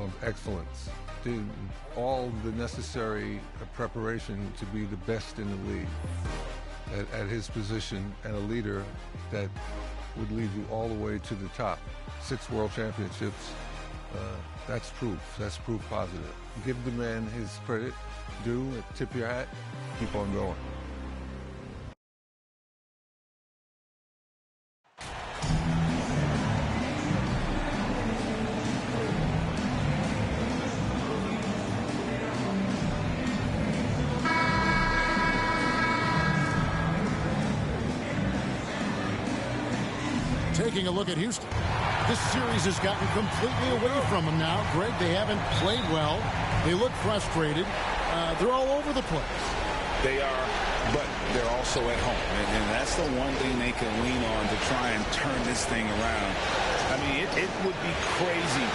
of excellence. Did all the necessary preparation to be the best in the league at his position, and a leader that would lead you all the way to the top. 6 world championships, that's proof. That's proof positive. Give the man his credit, tip your hat, keep on going. Taking a look at Houston. This series has gotten completely away from them now. Greg, they haven't played well. They look frustrated. They're all over the place. They are, but they're also at home. And that's the one thing they can lean on to try and turn this thing around. I mean, it would be crazy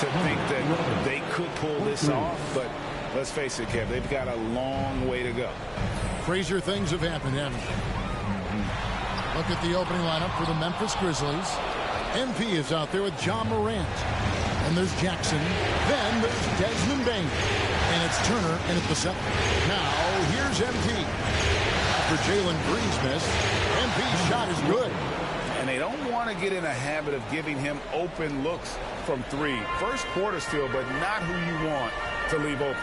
to think that they could pull this off, but let's face it, Kev, they've got a long way to go. Crazier things have happened, haven't they? Look at the opening lineup for the Memphis Grizzlies. MP is out there with John Morant. And there's Jackson. Then there's Desmond Bain. And it's Turner in at the 7th. Now, here's MP. After Jalen Green's miss, MP's shot is good. And they don't want to get in a habit of giving him open looks from 3. First quarter still, but not who you want to leave open.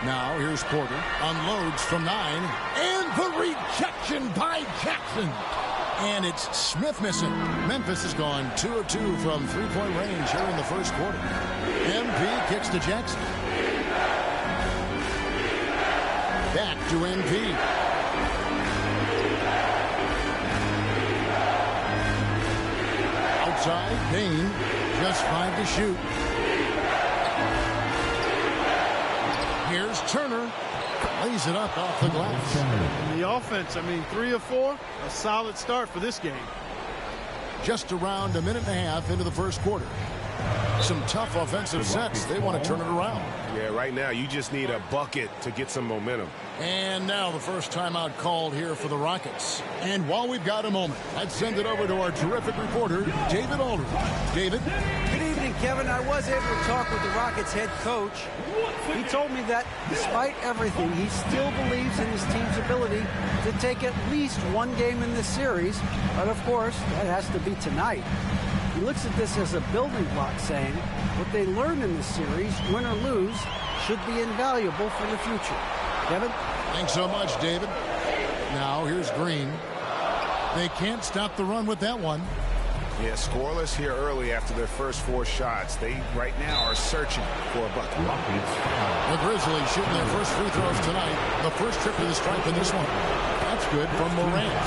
Now, here's Porter. Unloads from 9. And the rejection by Jackson. And it's Smith missing. Memphis has gone 2 of 2 from three-point range here in the first quarter. MP kicks to Jackson. Back to MP. Outside, Bain. Just 5 to shoot. Here's Turner. Lays it up off the glass. And the offense, I mean, 3 of 4, a solid start for this game. Just around a minute and a half into the first quarter. Some tough offensive sets. They want to turn it around. Yeah, right now you just need a bucket to get some momentum. And now the first timeout called here for the Rockets. And while we've got a moment, I'd send it over to our terrific reporter, David Aldridge. David? Good evening, Kevin. I was able to talk with the Rockets head coach. He told me that despite everything, he still believes in his team's ability to take at least one game in this series. But of course, that has to be tonight. He looks at this as a building block, saying what they learned in this series, win or lose, should be invaluable for the future. Kevin? Thanks so much, David. Now, here's Green. They can't stop the run with that one. Yeah, scoreless here early after their first 4 shots. They, right now, are searching for a bucket. The Grizzlies shooting their first free throws tonight. The first trip to the stripe in this one. That's good from Morant.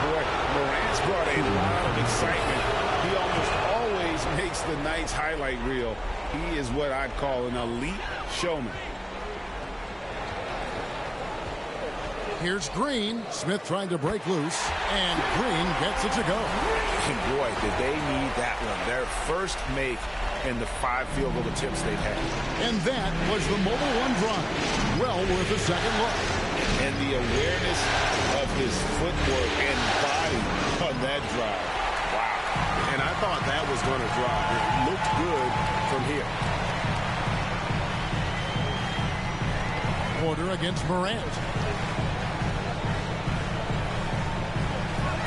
Boy, Morant's brought a lot of excitement. He almost always makes the night's highlight reel. He is what I'd call an elite showman. Here's Green. Smith trying to break loose. And Green gets it to go. And boy, did they need that one. Their first make in the 5 field goal attempts they've had. And that was the Mobile One drive. Well worth a second look. And the awareness of his footwork and body on that drive. Wow. And I thought that was going to drive. It looked good from here. Porter against Morant.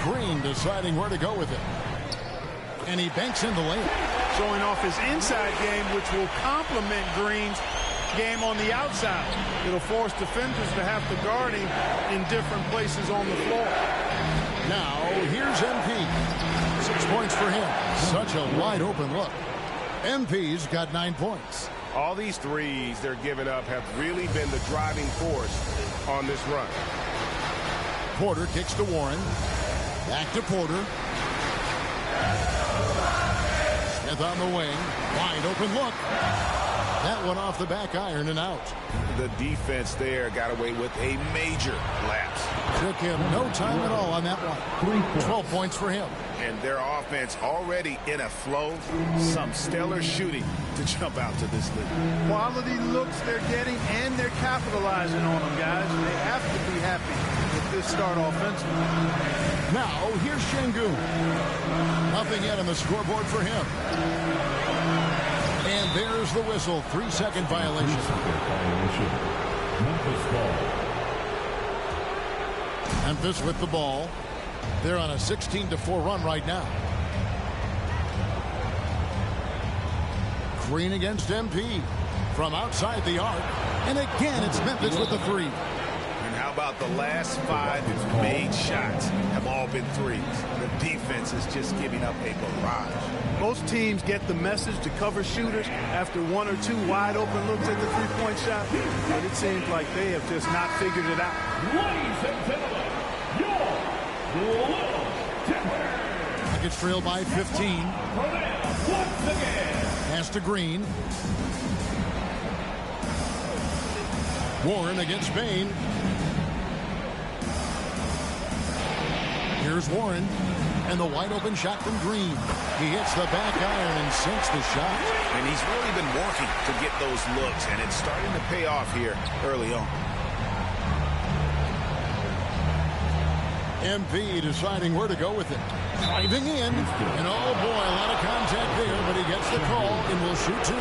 Green deciding where to go with it. And he banks in the lane. Showing off his inside game, which will complement Green's game on the outside. It'll force defenders to have to guard him in different places on the floor. Now, here's MP. 6 points for him. Such a wide open look. MP's got 9 points. All these threes they're giving up have really been the driving force on this run. Porter kicks to Warren. Back to Porter. Smith on the wing. Wide open look. That one off the back iron and out. The defense there got away with a major lapse. Took him no time at all on that one. 12 points for him. And their offense already in a flow. Some stellar shooting to jump out to this league. Quality looks they're getting, and they're capitalizing on them, guys. They have to be happy with this start offensively. Now, here's Şengün. Nothing yet on the scoreboard for him. And there's the whistle. 3-second violation. Memphis ball. Memphis with the ball. They're on a 16-4 run right now. Green against MP from outside the arc. And again, it's Memphis with the three. And how about the last 5 made shots have all been threes? The defense is just giving up a barrage. Most teams get the message to cover shooters after 1 or 2 wide open looks at the three-point shot, but it seems like they have just not figured it out. Ladies and gentlemen, your Little Tipper. Nuggets trail by 15. Once again. Pass to Green. Warren against Bain. Here's Warren. And the wide open shot from Green. He hits the back iron and sinks the shot. And he's really been working to get those looks, and it's starting to pay off here early on. MP deciding where to go with it. Driving in. And oh boy, a lot of contact there, but he gets the call and will shoot 2.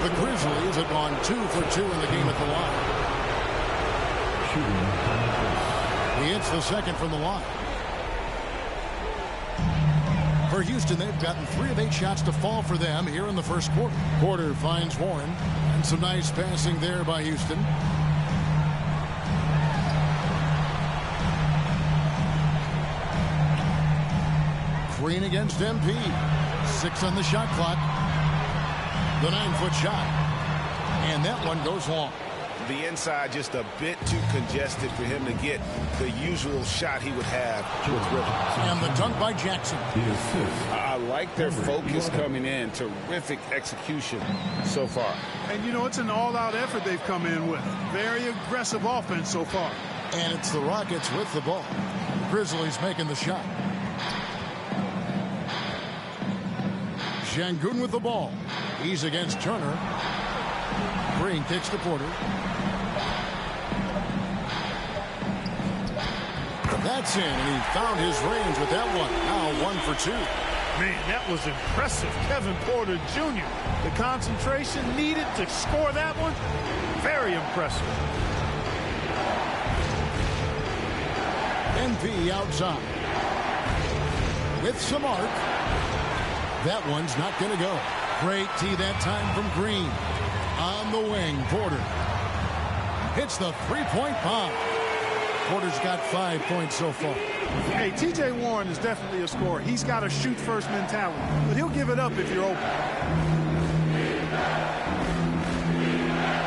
The Grizzlies have gone 2 for 2 in the game at the line. He hits the second from the line. For Houston, they've gotten 3 of 8 shots to fall for them here in the first quarter. Porter finds Warren. And some nice passing there by Houston. Green against MP. 6 on the shot clock. The 9-foot shot. And that one goes long. The inside just a bit too congested for him to get the usual shot he would have with Rivers. And the dunk by Jackson. I like their focus coming in. Terrific execution so far. And, you know, it's an all-out effort they've come in with. Very aggressive offense so far. And it's the Rockets with the ball. Grizzlies making the shot. Şengün with the ball. He's against Turner. Green kicks to Porter. That's in, and he found his range with that one. Now 1 for 2. Man, that was impressive. Kevin Porter Jr. The concentration needed to score that one. Very impressive. MP outside. With some arc. That one's not going to go. Great tee that time from Green. On the wing, Porter. Hits the three-point bomb. Porter's got 5 points so far. Hey, T.J. Warren is definitely a scorer. He's got a shoot-first mentality, but he'll give it up if you're open.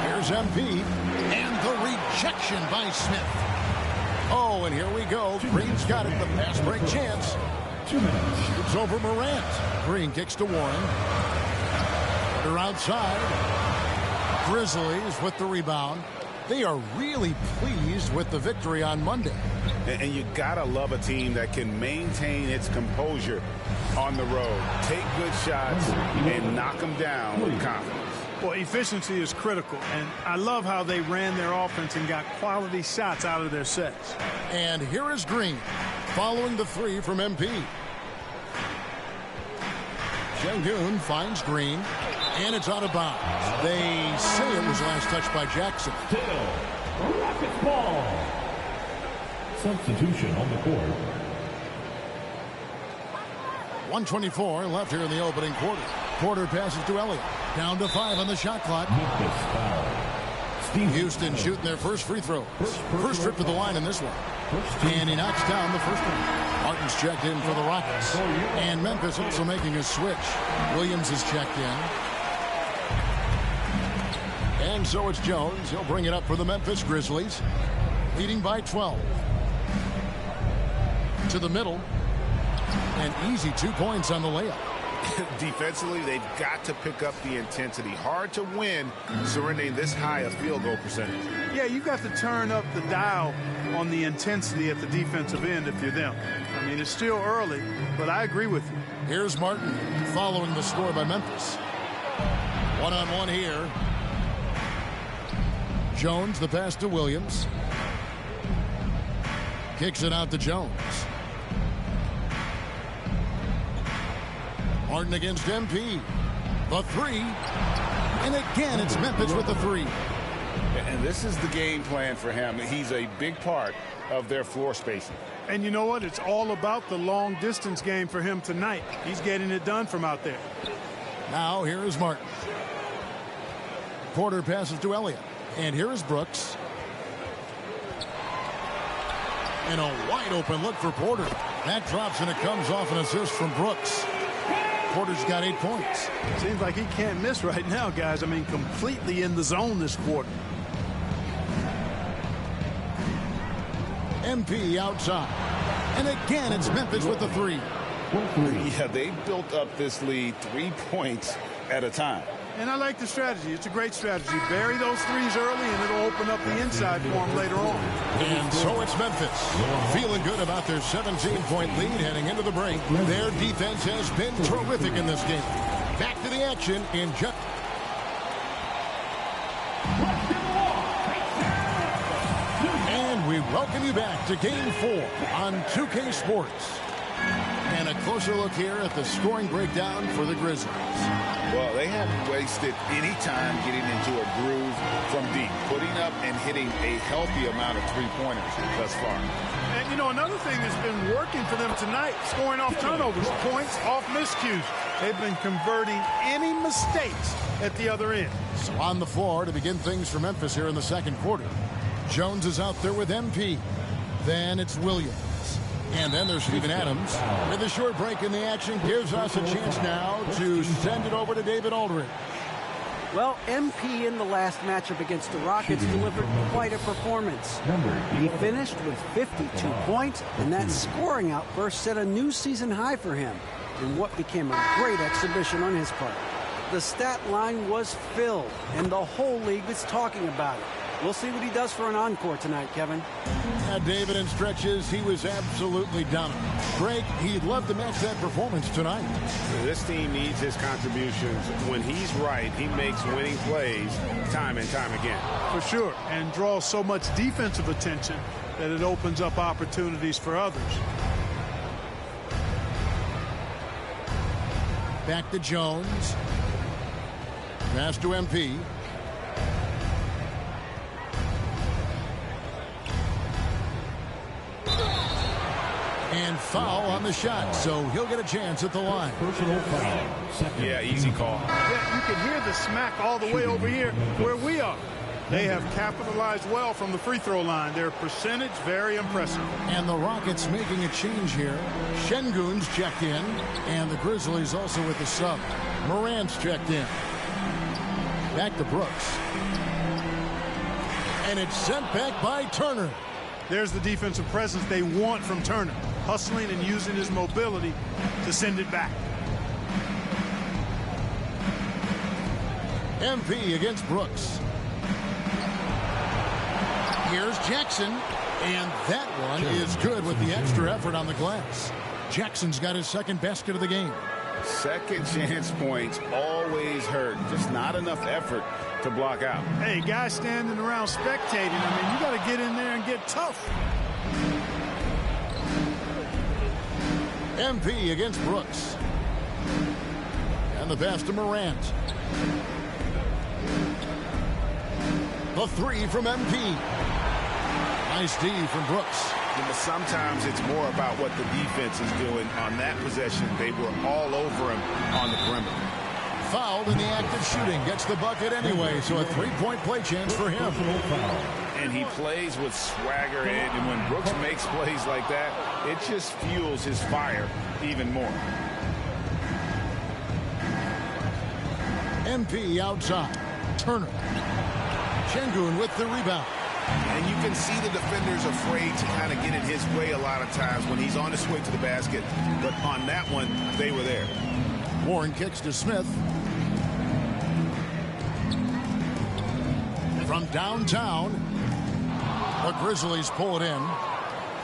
Here's MP, and the rejection by Smith. Oh, and here we go. Green's got it, the pass break chance. 2 minutes. It's over Morant. Green kicks to Warren. They're outside. Grizzlies with the rebound. They are really pleased with the victory on Monday. And you gotta love a team that can maintain its composure on the road. Take good shots and knock them down with confidence. Well, efficiency is critical, and I love how they ran their offense and got quality shots out of their sets. And here is Green, following the 3 from MP. Şengün finds Green, and it's out of bounds. They say it was last touched by Jackson. Still, Rockets ball. Substitution on the court. 1:24 left here in the opening quarter. Porter passes to Elliott. Down to 5 on the shot clock. Memphis foul. Steve Houston shooting their first free throws. First trip to the line in this one. And he knocks down the first one. Martin's checked in for the Rockets. And Memphis also making a switch. Williams is checked in. And so it's Jones. He'll bring it up for the Memphis Grizzlies. Leading by 12. To the middle. And easy 2 points on the layup. Defensively, they've got to pick up the intensity. Hard to win surrendering this high a field goal percentage. Yeah, you've got to turn up the dial on the intensity at the defensive end if you're them. I mean, it's still early, but I agree with you. Here's Martin following the score by Memphis. One-on-one here. Jones, the pass to Williams. Kicks it out to Jones. Martin against MP. The 3. And again, it's Memphis with the three. And this is the game plan for him. He's a big part of their floor spacing. And you know what? It's all about the long distance game for him tonight. He's getting it done from out there. Now here is Martin. Porter passes to Elliott. And here is Brooks. And a wide open look for Porter. That drops and it comes off an assist from Brooks. Porter's got 8 points. Seems like he can't miss right now, guys. I mean, completely in the zone this quarter. MP outside. And again, it's Memphis with the three. Yeah, they built up this lead 3 points at a time. And I like the strategy. It's a great strategy. Bury those threes early, and it'll open up the inside for them later on. And so it's Memphis. Feeling good about their 17-point lead heading into the break. Their defense has been terrific in this game. Back to the action in just... And we welcome you back to Game 4 on 2K Sports. And a closer look here at the scoring breakdown for the Grizzlies. Well, they haven't wasted any time getting into a groove from deep, putting up and hitting a healthy amount of three-pointers thus far. And, you know, another thing that's been working for them tonight, scoring off turnovers, points off miscues. They've been converting any mistakes at the other end. So on the floor to begin things for Memphis here in the second quarter. Jones is out there with MP. Then it's Williams. And then there's Steven Adams. With a short break in the action, gives us a chance now to send it over to David Aldridge. Well, MP in the last matchup against the Rockets delivered quite a performance. He finished with 52 points, and that scoring outburst set a new season high for him in what became a great exhibition on his part. The stat line was filled, and the whole league is talking about it. We'll see what he does for an encore tonight, Kevin. David, in stretches, he was absolutely dominant. Greg, he'd love to match that performance tonight. This team needs his contributions. When he's right, he makes winning plays time and time again. For sure, and draws so much defensive attention that it opens up opportunities for others. Back to Jones. Pass to MP. And foul on the shot, so he'll get a chance at the line. Personal foul. Second. Yeah, easy call. Yeah, you can hear the smack all the way over here where we are. They have capitalized well from the free throw line. Their percentage, very impressive. And the Rockets making a change here. Şengün's checked in, and the Grizzlies also with the sub. Morant's checked in. Back to Brooks. And it's sent back by Turner. There's the defensive presence they want from Turner. Hustling and using his mobility to send it back. MP against Brooks. Here's Jackson. And that one is good with the extra effort on the glass. Jackson's got his second basket of the game. Second chance points always hurt. Just not enough effort to block out. Hey, guys standing around spectating. I mean, you got to get in there and get tough. MP against Brooks. And the pass to Morant. The three from MP. Nice D from Brooks. But sometimes it's more about what the defense is doing on that possession. They were all over him on the perimeter. Fouled in the act of shooting. Gets the bucket anyway, so a three-point play chance for him. And he plays with swagger, and when Brooks makes plays like that, it just fuels his fire even more. MP outside. Turner. Şengün with the rebound. And you can see the defenders afraid to kind of get in his way a lot of times when he's on his way to the basket. But on that one, they were there. Warren kicks to Smith. From downtown, the Grizzlies pull it in.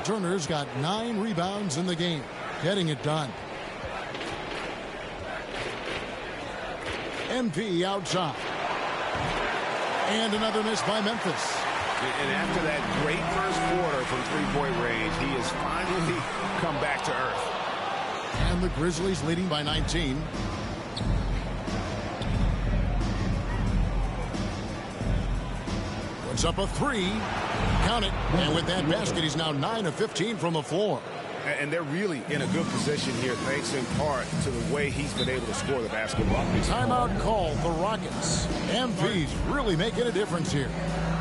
Turner's got 9 rebounds in the game, getting it done. MP outside. And another miss by Memphis. And after that great first quarter from three-point range, he has finally come back to earth. And the Grizzlies leading by 19. Puts up a 3. Count it. And with that basket, he's now 9 of 15 from the floor. And they're really in a good position here, thanks in part to the way he's been able to score the basketball. Timeout called the Rockets. MP's really making a difference here.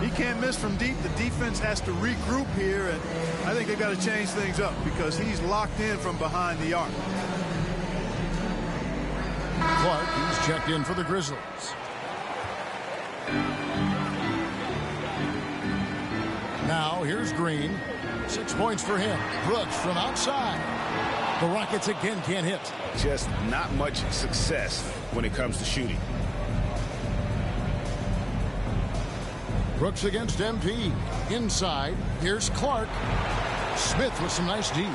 He can't miss from deep. The defense has to regroup here, and I think they've got to change things up because he's locked in from behind the arc. Clark, he's checked in for the Grizzlies. Now, here's Green. 6 points for him. Brooks from outside. The Rockets again can't hit. Just not much success when it comes to shooting. Brooks against MP. Inside, here's Clark. Smith with some nice D.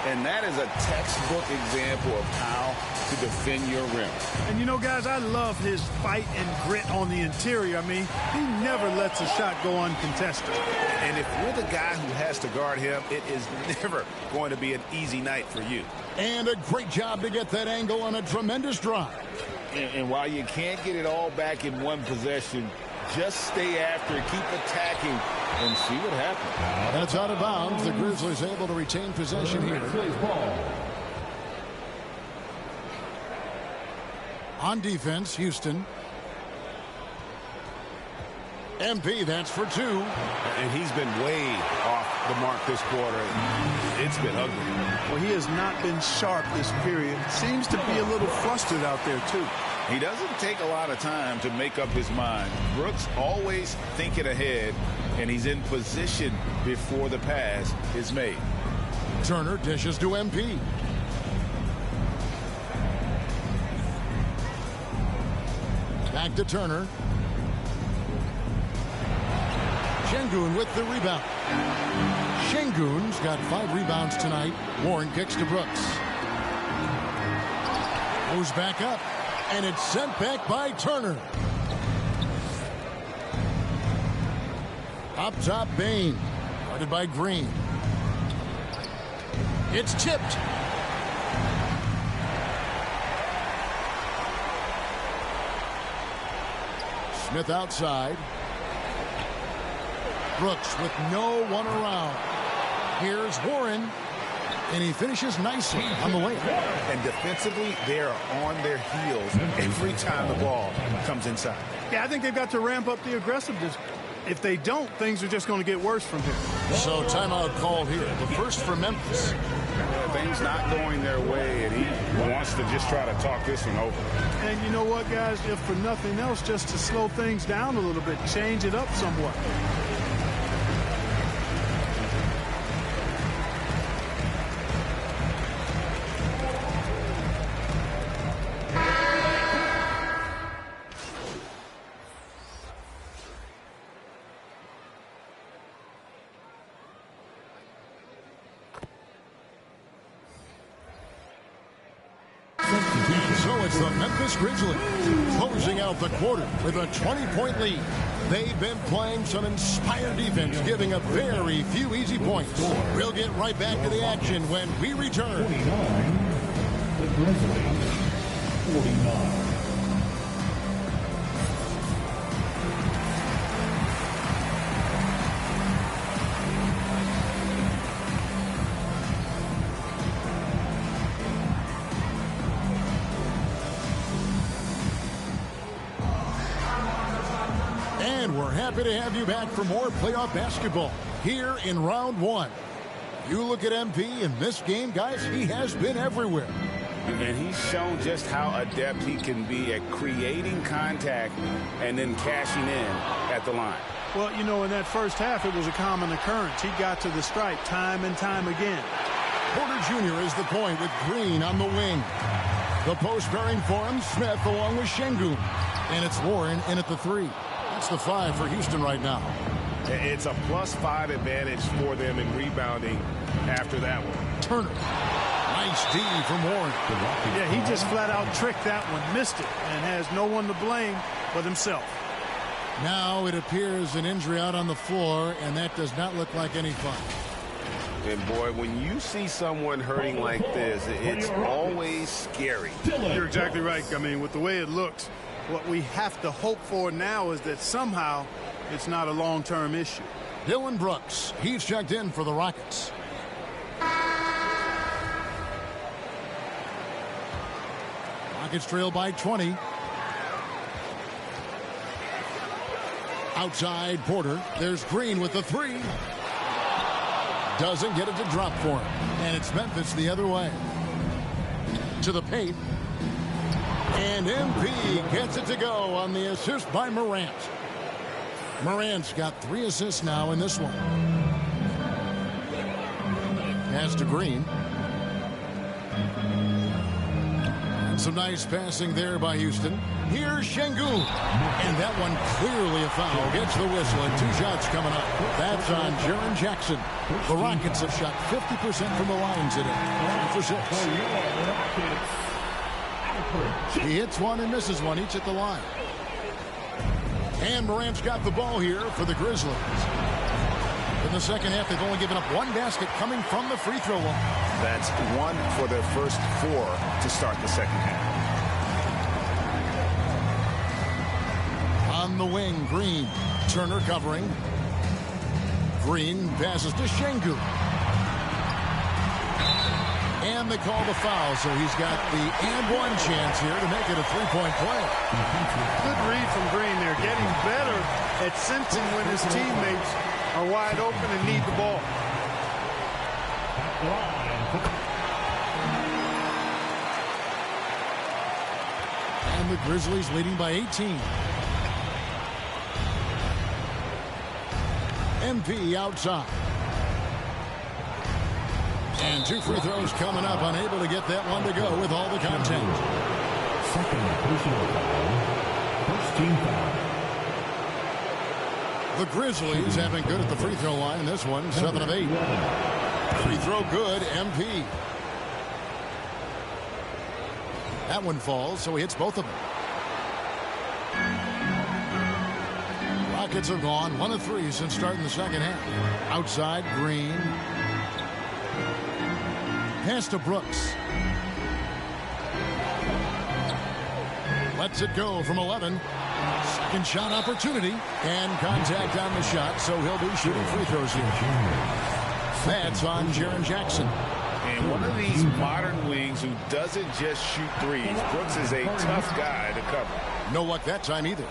And that is a textbook example of how to defend your rim. And, you know, guys, I love his fight and grit on the interior. I mean, he never lets a shot go uncontested. And if you're the guy who has to guard him, it is never going to be an easy night for you. And a great job to get that angle on a tremendous drive. And while you can't get it all back in one possession, just stay after, keep attacking, and see what happens. And it's out of bounds. The Grizzlies able to retain possession here. On defense, Houston. MP, that's for 2. And he's been way off the mark this quarter. It's been ugly. Well, he has not been sharp this period. Seems to be a little flustered out there, too. He doesn't take a lot of time to make up his mind. Brooks always thinking ahead, and he's in position before the pass is made. Turner dishes to MP. Back to Turner. Şengün with the rebound. Şengün's got 5 rebounds tonight. Warren kicks to Brooks. Goes back up. And it's sent back by Turner. Up top, Bain. Guarded by Green. It's tipped. Smith outside. Brooks with no one around. Here's Warren. And he finishes nicely on the way. And defensively, they're on their heels every time the ball comes inside. Yeah, I think they've got to ramp up the aggressiveness. If they don't, things are just going to get worse from here. So timeout called here. The first for Memphis. Things not going their way, and he wants to just try to talk this one over. And you know what, guys? If for nothing else, just to slow things down a little bit, change it up somewhat. So it's the Memphis Grizzlies closing out the quarter with a 20-point lead. They've been playing some inspired defense, giving up very few easy points. We'll get right back to the action when we return. 49, the Grizzlies, 49. We're happy to have you back for more playoff basketball here in round 1. You look at MP in this game, guys, he has been everywhere. And he's shown just how adept he can be at creating contact and then cashing in at the line. Well, you know, in that first half, it was a common occurrence. He got to the stripe time and time again. Porter Jr. is the point with Green on the wing. The post bearing for him, Smith along with Şengün. And it's Warren in at the 3. That's the 5 for Houston right now. It's a +5 advantage for them in rebounding after that one. Turner. Nice D from Warren. Yeah, he just flat out tricked that one, missed it, and has no one to blame but himself. Now it appears an injury out on the floor, and that does not look like any fun. And boy, when you see someone hurting like this, it's always scary. You're exactly right. I mean, with the way it looks, what we have to hope for now is that somehow it's not a long-term issue. Dylan Brooks, he's checked in for the Rockets. Rockets trail by 20. Outside Porter. There's Green with the three. Doesn't get it to drop for him. And it's Memphis the other way. To the paint. And MP gets it to go on the assist by Morant. Morant's got 3 assists now in this one. Pass to Green. And some nice passing there by Houston. Here's Şengün. And that one clearly a foul. Gets the whistle and 2 shots coming up. That's on Jaren Jackson. The Rockets have shot 50% from the line today. 3 for 6. He hits one and misses one, each at the line. And Morant's got the ball here for the Grizzlies. In the second half, they've only given up 1 basket coming from the free throw line. That's 1 for their first 4 to start the second half. On the wing, Green. Turner covering. Green passes to Şengün. And they call the foul, so he's got the and-one chance here to make it a 3-point play. Good read from Green there, getting better at sensing when his teammates are wide open and need the ball. And the Grizzlies leading by 18. MP outside. And 2 free throws coming up, unable to get that one to go with all the content. Second personal foul. First team foul. The Grizzlies have been good at the free throw line. This one, 7 of 8. Free throw good, MP. That one falls, so he hits both of them. Rockets have gone 1 of 3 since starting the second half. Outside, Green. Pass to Brooks. Lets it go from 11. Second shot opportunity. And contact on the shot, so he'll be shooting free throws here. That's on Jaren Jackson. And one of these modern wings who doesn't just shoot threes. Brooks is a tough guy to cover. No luck that time either.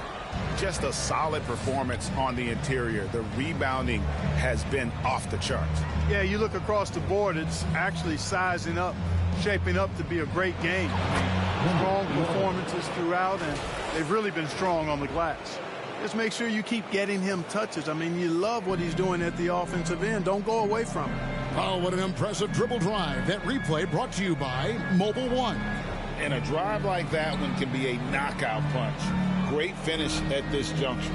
Just a solid performance on the interior. The rebounding has been off the charts. Yeah, you look across the board, it's actually sizing up, shaping up to be a great game. Strong performances throughout, and they've really been strong on the glass. Just make sure you keep getting him touches. I mean, you love what he's doing at the offensive end. Don't go away from it. Oh, what an impressive dribble drive. That replay brought to you by Mobile One. And a drive like that one can be a knockout punch. Great finish at this juncture.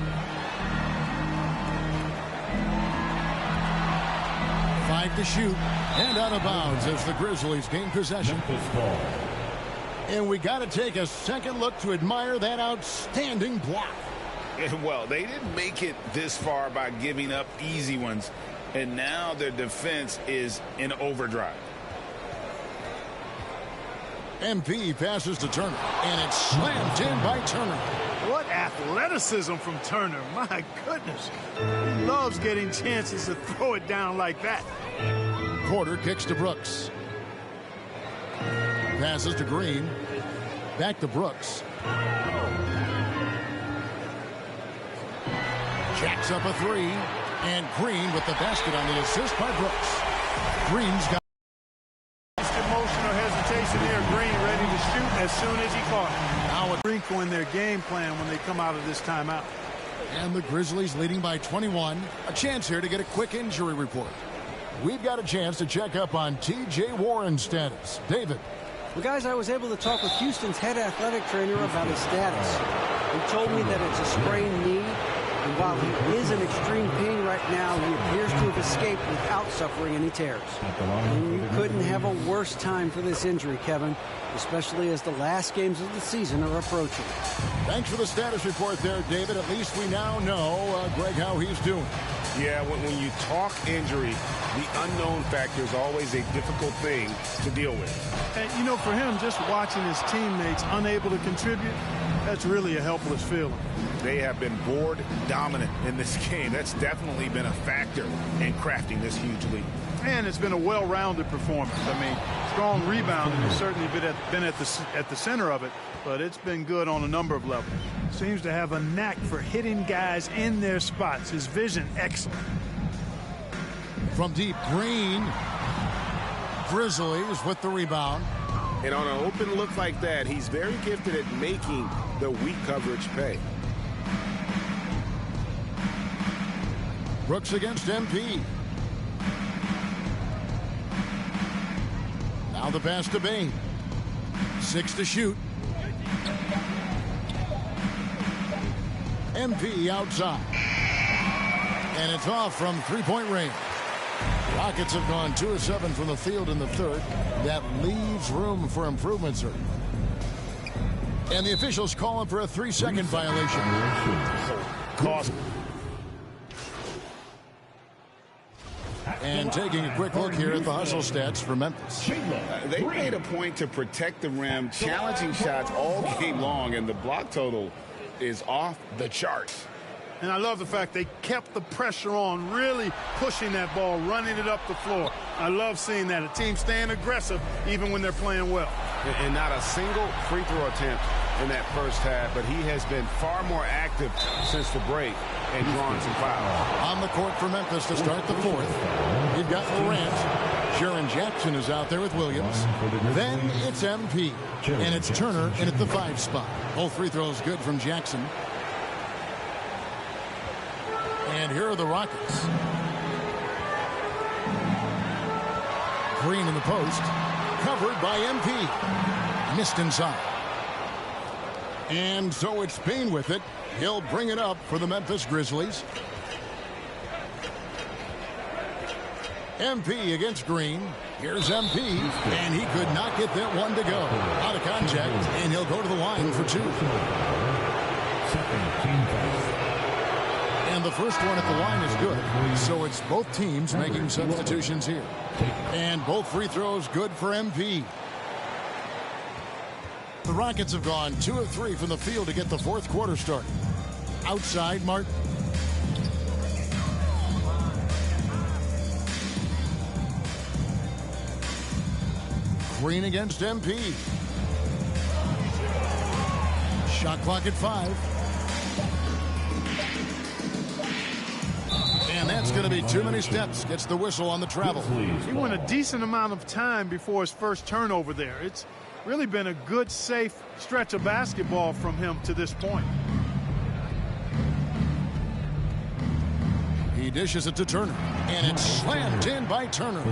5 to shoot. And out of bounds as the Grizzlies gain possession. And we got to take a second look to admire that outstanding block. Well, they didn't make it this far by giving up easy ones. And now their defense is in overdrive. MP passes to Turner. And it's slammed in by Turner. What athleticism from Turner. My goodness. He loves getting chances to throw it down like that. Porter kicks to Brooks. Passes to Green. Back to Brooks. Jacks up a 3. And Green with the basket on the assist by Brooks. Green's got motion or hesitation there. Green ready to shoot as soon as he caught it. Now a wrinkle in their game plan when they come out of this timeout. And the Grizzlies leading by 21. A chance here to get a quick injury report. We've got a chance to check up on T.J. Warren's status. David. Well, guys, I was able to talk with Houston's head athletic trainer about his status. He told me that it's a sprained knee. And while he is in extreme pain right now, he appears to have escaped without suffering any tears. And you couldn't have a worse time for this injury, Kevin, especially as the last games of the season are approaching. Thanks for the status report there, David. At least we now know, Greg, how he's doing. Yeah, when you talk injury, the unknown factor is always a difficult thing to deal with. And, you know, for him, just watching his teammates unable to contribute, that's really a helpless feeling. they have been board dominant in this game. That's definitely been a factor in crafting this huge lead. And it's been a well-rounded performance. I mean, strong rebounding has certainly been at the center of it, but it's been good on a number of levels. Seems to have a knack for hitting guys in their spots. His vision, excellent. From deep, Green. Grizzlies with the rebound. And on an open look like that, he's very gifted at making the weak coverage pay. Brooks against MP. Now the pass to Bain. 6 to shoot. MP outside. And it's off from three-point range. Rockets have gone 2 of 7 from the field in the third. That leaves room for improvement, sir. And the officials calling for a 3-second violation. Cost. And taking a quick look here at the hustle stats for Memphis. They made a point to protect the rim, challenging shots all game long, and the block total is off the charts. And I love the fact they kept the pressure on, really pushing that ball, running it up the floor. I love seeing that. A team staying aggressive even when they're playing well. And not a single free throw attempt in that first half, but he has been far more active since the break and drawn some fouls. On the court for Memphis to start the fourth. You've got Morant. Jaren Jackson is out there with Williams. Then it's MP. And it's Turner in at the 5 spot. Both free throws good from Jackson. And here are the Rockets. Green in the post. Covered by MP. Missed inside. And so it's Bain with it. He'll bring it up for the Memphis Grizzlies. MP against Green. Here's MP. And he could not get that one to go. Out of contact. And he'll go to the line for 2. And the first one at the line is good. So it's both teams making substitutions here. And both free throws good for MP. The Rockets have gone 2 of 3 from the field to get the fourth quarter started. Outside, Martin. Green against MP. Shot clock at 5. And that's going to be too many steps. Gets the whistle on the travel. He went a decent amount of time before his first turnover there. It's really been a good, safe stretch of basketball from him to this point. He dishes it to Turner. And it's slammed in by Turner.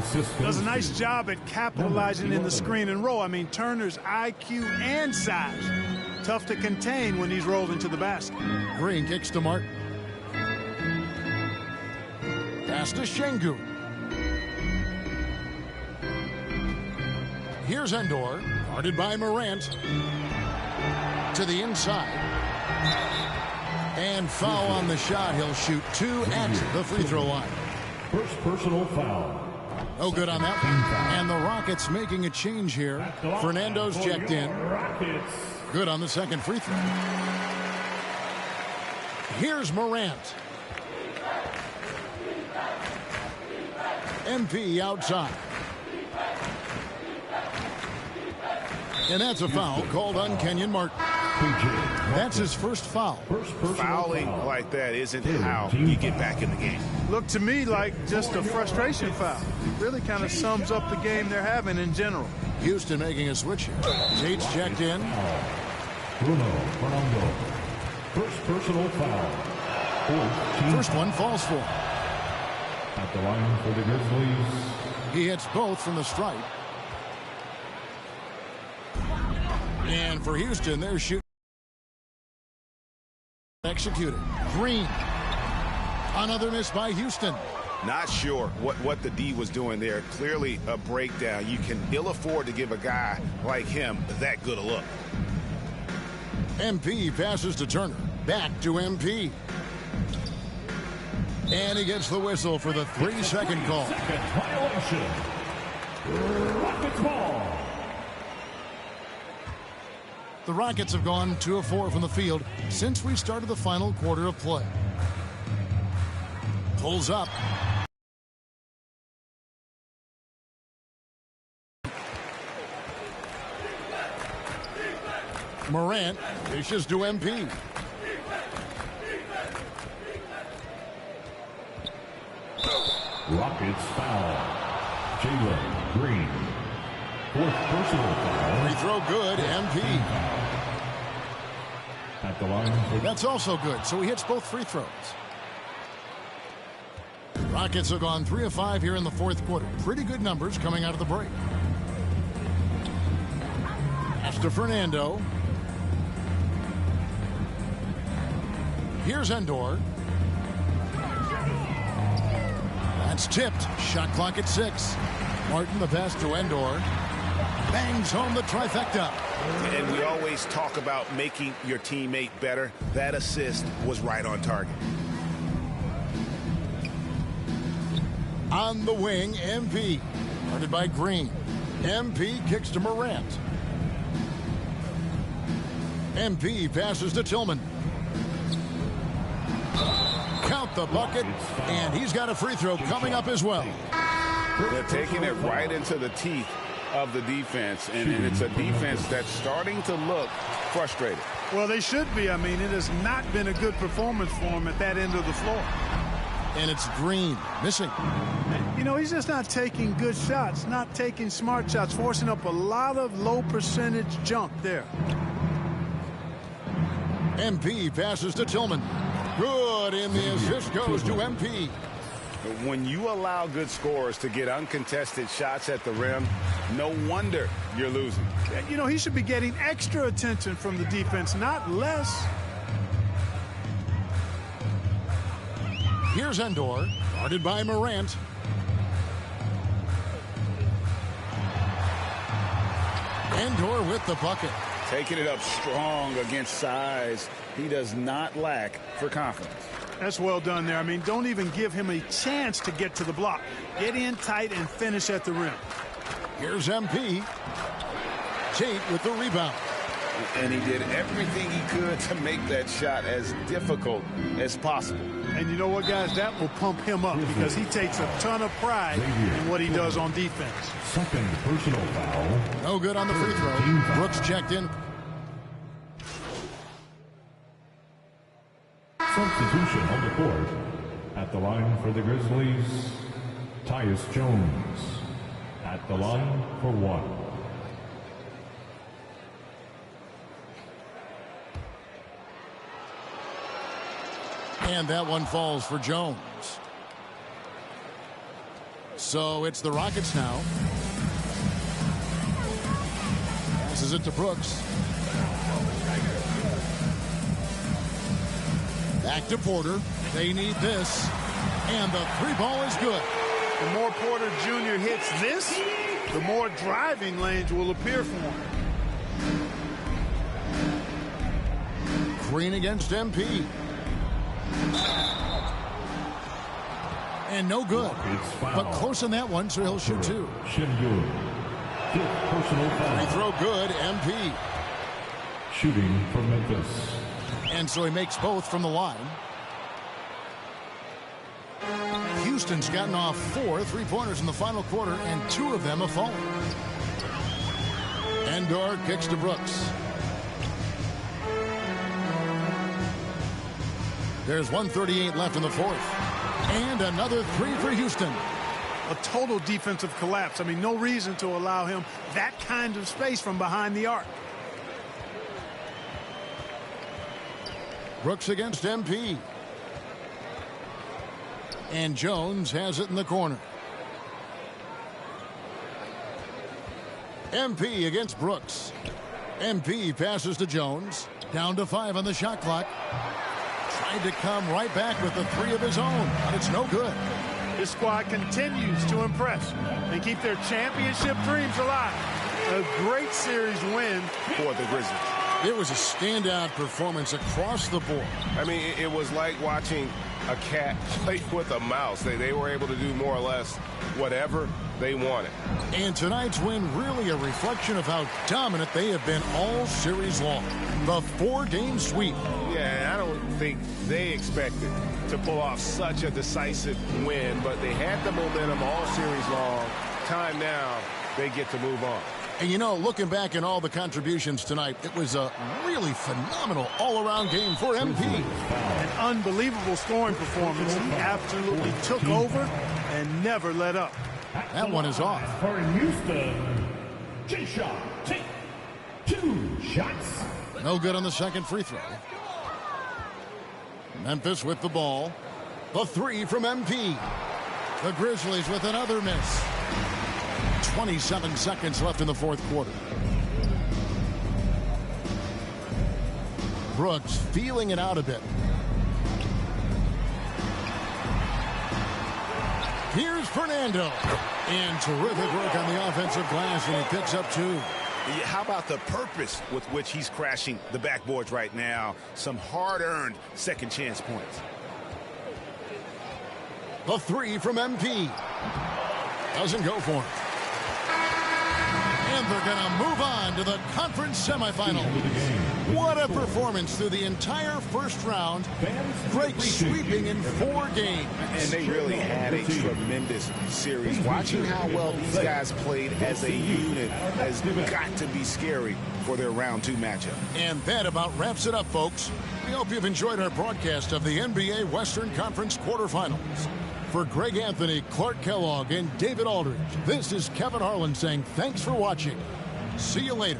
Does a nice job at capitalizing in the screen and roll. I mean, Turner's IQ and size. Tough to contain when he's rolled into the basket. Green kicks to Martin. Pass to Şengün. Here's Endor, guarded by Morant. To the inside. And foul on the shot. He'll shoot 2 at the free throw line. First personal foul. Oh, good on that one. And the Rockets making a change here. Fernando's checked in. Good on the second free throw. Here's Morant. MP outside. And that's a foul called on Kenyon Martin. That's his first foul. Fouling like that isn't how you get back in the game. Looked to me like just a frustration foul. Really kind of sums up the game they're having in general. Houston making a switch here. Tate's checked in. Bruno Fernando. First personal foul. First one falls for him. At the line for the Grizzlies. He hits both from the stripe. And for Houston, they're shooting. Executed. Green. Another miss by Houston. Not sure what the D was doing there. Clearly a breakdown. You can ill afford to give a guy like him that good a look. MP passes to Turner. Back to MP. And he gets the whistle for the 3-second call. Second violation. Rockets ball. The Rockets have gone 2 of 4 from the field since we started the final quarter of play. Pulls up. Morant dishes to MP. Rockets foul. Jalen Green. 4th personal foul. Free throw good, MP. At the line. That's also good, so he hits both free throws. Rockets have gone 3 of 5 here in the 4th quarter. Pretty good numbers coming out of the break. Pass to Fernando. Here's Endor. That's tipped. Shot clock at 6. Martin the pass to Endor. Bangs home the trifecta. And we always talk about making your teammate better. That assist was right on target. On the wing, MP. Guarded by Green. MP kicks to Morant. MP passes to Tillman. Count the bucket, and he's got a free throw coming up as well. They're taking it right into the teeth of the defense, and it's a defense that's starting to look frustrated. Well, they should be. I mean, it has not been a good performance for him at that end of the floor. And it's Green missing. You know, he's just not taking good shots, not taking smart shots, forcing up a lot of low percentage jump there. MP passes to Tillman. Good, and the assist goes to MP. When you allow good scorers to get uncontested shots at the rim, no wonder you're losing. You know, he should be getting extra attention from the defense, not less. Here's Endor, guarded by Morant. Endor with the bucket. Taking it up strong against size. He does not lack for confidence. That's well done there. I mean, don't even give him a chance to get to the block. Get in tight and finish at the rim. Here's MP. Tate with the rebound. And he did everything he could to make that shot as difficult as possible. And you know what, guys? That will pump him up because he takes a ton of pride in what he does on defense. 2nd personal foul. No good on the free throw. Brooks checked in. Substitution on the court. At the line for the Grizzlies, Tyus Jones. At the line for 1. And that one falls for Jones. So it's the Rockets now. Passes it to Brooks. Back to Porter. They need this. And the 3 ball is good. The more Porter Jr. hits this, the more driving lanes will appear for him. Green against MP. And no good. But close on that one, so he'll shoot 2. Shingun. 5th personal foul. Free throw good, MP. Shooting for Memphis. And so he makes both from the line. Houston's gotten off 4 3-pointers in the final quarter, and 2 of them have fallen. Endor kicks to Brooks. There's 1:38 left in the 4th. And another 3 for Houston. A total defensive collapse. I mean, no reason to allow him that kind of space from behind the arc. Brooks against MP. And Jones has it in the corner. MP against Brooks. MP passes to Jones. Down to 5 on the shot clock. Tried to come right back with the 3 of his own, but it's no good. This squad continues to impress and keep their championship dreams alive. A great series win for the Grizzlies. It was a standout performance across the board. I mean, it was like watching a cat play with a mouse. They were able to do more or less whatever they wanted. And tonight's win really a reflection of how dominant they have been all series long. The 4-game sweep. Yeah, I don't think they expected to pull off such a decisive win, but they had the momentum all series long. Time now, they get to move on. And, you know, looking back at all the contributions tonight, it was a really phenomenal all-around game for MP. An unbelievable scoring performance. He absolutely took over and never let up. That one is off. For Houston, J-Shot, take 2 shots. No good on the second free throw. Memphis with the ball. The 3 from MP. The Grizzlies with another miss. 27 seconds left in the fourth quarter. Brooks feeling it out a bit. Here's Fernando. And terrific work on the offensive glass, and he picks up 2. Yeah, how about the purpose with which he's crashing the backboards right now? Some hard-earned second chance points. The 3 from MP. Doesn't go for it. And they're going to move on to the conference semifinal. What a performance through the entire first round. Great sweeping in 4 games. And they really had a tremendous series. Watching how well these guys played as a unit has got to be scary for their round 2 matchup. And that about wraps it up, folks. We hope you've enjoyed our broadcast of the NBA Western Conference quarterfinals. For Greg Anthony, Clark Kellogg, and David Aldridge, this is Kevin Harlan saying thanks for watching. See you later.